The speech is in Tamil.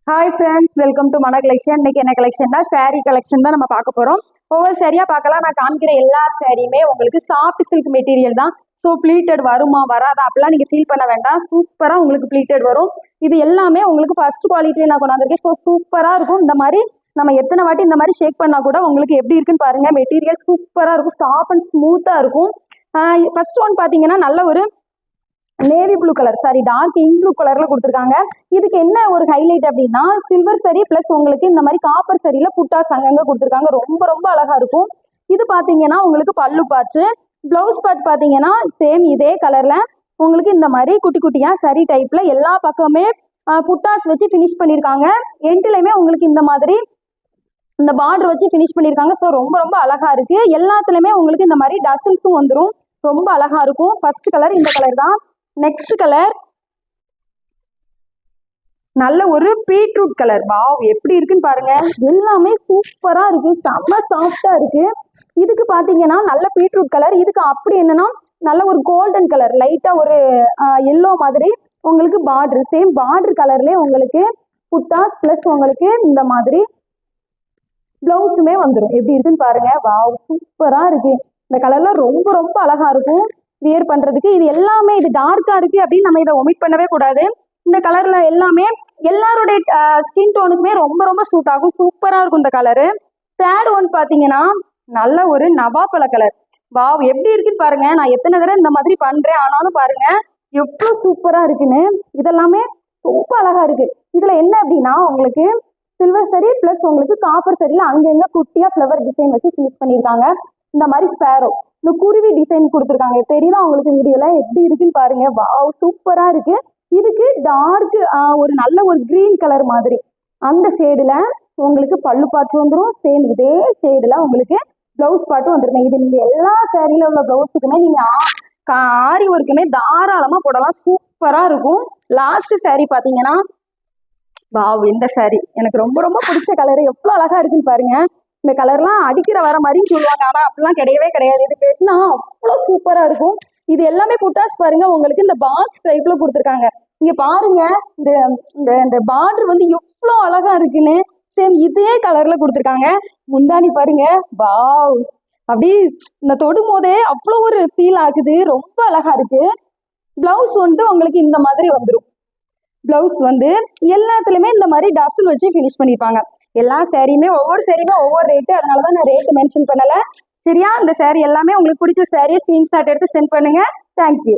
ஹாய் ஃப்ரெண்ட்ஸ், வெல்கம் டு மன கலெக்ஷன். இன்னைக்கு என்ன கலெக்ஷன்னா சாரீ கலெக்ஷன் தான் நம்ம பார்க்க போகிறோம். ஒவ்வொரு சாரியாக பார்க்கலாம். நான் காமிக்கிற எல்லா சாரியுமே உங்களுக்கு சாஃப்ட் சில்க் மெட்டீரியல் தான். ஸோ ப்ளீட்டட் வருமா வராதா அப்படிலாம் நீங்கள் ஃபீல் பண்ண வேண்டாம். சூப்பராக உங்களுக்கு ப்ளீட்டட் வரும். இது எல்லாமே உங்களுக்கு ஃபர்ஸ்ட் குவாலிட்டியில் நான் கொண்டாந்துருக்கேன். ஸோ சூப்பராக இருக்கும். இந்த மாதிரி நம்ம எத்தனை வாட்டி இந்த மாதிரி ஷேக் பண்ணால் கூட உங்களுக்கு எப்படி இருக்குன்னு பாருங்கள். மெட்டீரியல் சூப்பராக இருக்கும். சாஃப்ட் அண்ட் ஸ்மூத்தாக இருக்கும். ஃபர்ஸ்ட் ஒன் பார்த்தீங்கன்னா நல்ல ஒரு navy blue colour, sorry dark ink blue கலர்ல கொடுத்துருக்காங்க. இதுக்கு என்ன ஒரு ஹைலைட் அப்படின்னா சில்வர் சரி பிளஸ் உங்களுக்கு இந்த மாதிரி காப்பர் சரியில புட்டாஸ் அங்கங்க கொடுத்துருக்காங்க. ரொம்ப ரொம்ப அழகா இருக்கும். இது பாத்தீங்கன்னா உங்களுக்கு பல்லு பாட்டு, பிளவுஸ் பார்ட் பாத்தீங்கன்னா சேம் இதே கலர்ல உங்களுக்கு இந்த மாதிரி குட்டி குட்டியா சரி டைப்ல எல்லா பக்கமே புட்டாஸ் வச்சு ஃபினிஷ் பண்ணியிருக்காங்க. எண்ட்லயுமே உங்களுக்கு இந்த மாதிரி இந்த பார்டர் வச்சு ஃபினிஷ் பண்ணியிருக்காங்க. ஸோ ரொம்ப ரொம்ப அழகா இருக்கு. எல்லாத்துலயுமே உங்களுக்கு இந்த மாதிரி டசல்ஸும் வந்துடும். ரொம்ப அழகா இருக்கும். ஃபர்ஸ்ட் கலர் இந்த கலர் தான். நெக்ஸ்ட் கலர் நல்ல ஒரு பீட்ரூட் கலர். வாவ், எப்படி இருக்குன்னு பாருங்க. எல்லாமே சூப்பரா இருக்கு. செம்ம சாஃப்டா இருக்கு. இதுக்கு பாத்தீங்கன்னா நல்ல பீட்ரூட் கலர். இதுக்கு அப்படி என்னன்னா நல்ல ஒரு கோல்டன் கலர், லைட்டா ஒரு எல்லோ மாதிரி உங்களுக்கு பார்டர், சேம் பார்டர் கலர்லயே உங்களுக்கு புட்டாஸ் பிளஸ் உங்களுக்கு இந்த மாதிரி பிளவுஸுமே வந்துடும். எப்படி இருக்குன்னு பாருங்க. வாவ், சூப்பரா இருக்கு. இந்த கலர்ல ரொம்ப ரொம்ப அழகா இருக்கும் வியர் பண்றதுக்கு. இது எல்லாமே இது டார்க்கா இருக்கு அப்படின்னு நம்ம இதை ஒமிட் பண்ணவே கூடாது. இந்த கலர்ல எல்லாமே எல்லாருடைய ஸ்கின் டோனுக்குமே ரொம்ப ரொம்ப சூட் ஆகும். சூப்பரா இருக்கும் இந்த கலரு. தேர்ட் ஒன் பாத்தீங்கன்னா நல்ல ஒரு நவாப்பழ கலர். வாவ், எப்படி இருக்குன்னு பாருங்க. நான் எத்தனை தடவை இந்த மாதிரி பண்றேன், ஆனாலும் பாருங்க எவ்வளவு சூப்பரா இருக்குன்னு. இதெல்லாமே ரொம்ப அழகா இருக்கு. இதுல என்ன அப்படின்னா உங்களுக்கு சில்வர் சரி பிளஸ் உங்களுக்கு காப்பர் சரியில அங்கங்க குட்டியா ஃபிளவர் டிசைன் வச்சு ஃபினிஷ் பண்ணியிருக்காங்க. இந்த மாதிரி ஸ்பேரோ, இந்த குருவி டிசைன் கொடுத்துருக்காங்க. தெரியல உங்களுக்கு வீடியோல எப்படி இருக்குன்னு பாருங்க. வாவ், சூப்பரா இருக்கு. இதுக்கு டார்க் ஒரு நல்ல ஒரு கிரீன் கலர் மாதிரி அந்த ஷேடுல உங்களுக்கு பல்லு பாட்டு வந்துடும். சேம் இதே ஷேடுல உங்களுக்கு பிளவுஸ் பாட்டும் வந்துருங்க. இது நீங்க எல்லா சேரீல உள்ள பிளவுஸுக்குமே நீங்க ஆரி ஒர்க்குமே தாராளமா போடலாம். சூப்பரா இருக்கும். லாஸ்ட் சாரி பாத்தீங்கன்னா வாவ், இந்த சாரி எனக்கு ரொம்ப ரொம்ப பிடிச்ச கலரு. எவ்வளவு அழகா இருக்குன்னு பாருங்க. இந்த கலர்லாம் அடிக்கிற வர மாதிரின்னு சொல்லுவாங்க, ஆனா அப்படிலாம் கிடையவே கிடையாது. இது கேட்டுனா அவ்வளோ சூப்பரா இருக்கும். இது எல்லாமே புட்டாஸ் பாருங்க உங்களுக்கு இந்த பாக்ஸ் டைப்ல கொடுத்துருக்காங்க. இங்க பாருங்க இந்த இந்த பார்டர் வந்து எவ்வளோ அழகா இருக்குன்னு. சேம் இதே கலர்ல கொடுத்துருக்காங்க. முந்தானி பாருங்க. வாவ், அப்படி இந்த தொடும் போதே அவ்வளோ ஒரு ஃபீல் ஆகுது. ரொம்ப அழகா இருக்கு. பிளவுஸ் வந்து உங்களுக்கு இந்த மாதிரி வந்துடும். பிளவுஸ் வந்து எல்லாத்துலயுமே இந்த மாதிரி டஸ்ல் வச்சு ஃபினிஷ் பண்ணிருப்பாங்க. எல்லா சாரியுமே ஒவ்வொரு சாரியுமே ஒவ்வொரு ரேட்டு, அதனாலதான் நான் ரேட்டு மென்ஷன் பண்ணல. சரியா? இந்த சாரி எல்லாமே உங்களுக்கு பிடிச்ச சாரியை ஸ்கிரீன்ஷாட் எடுத்து சென்ட் பண்ணுங்க. தேங்க்யூ.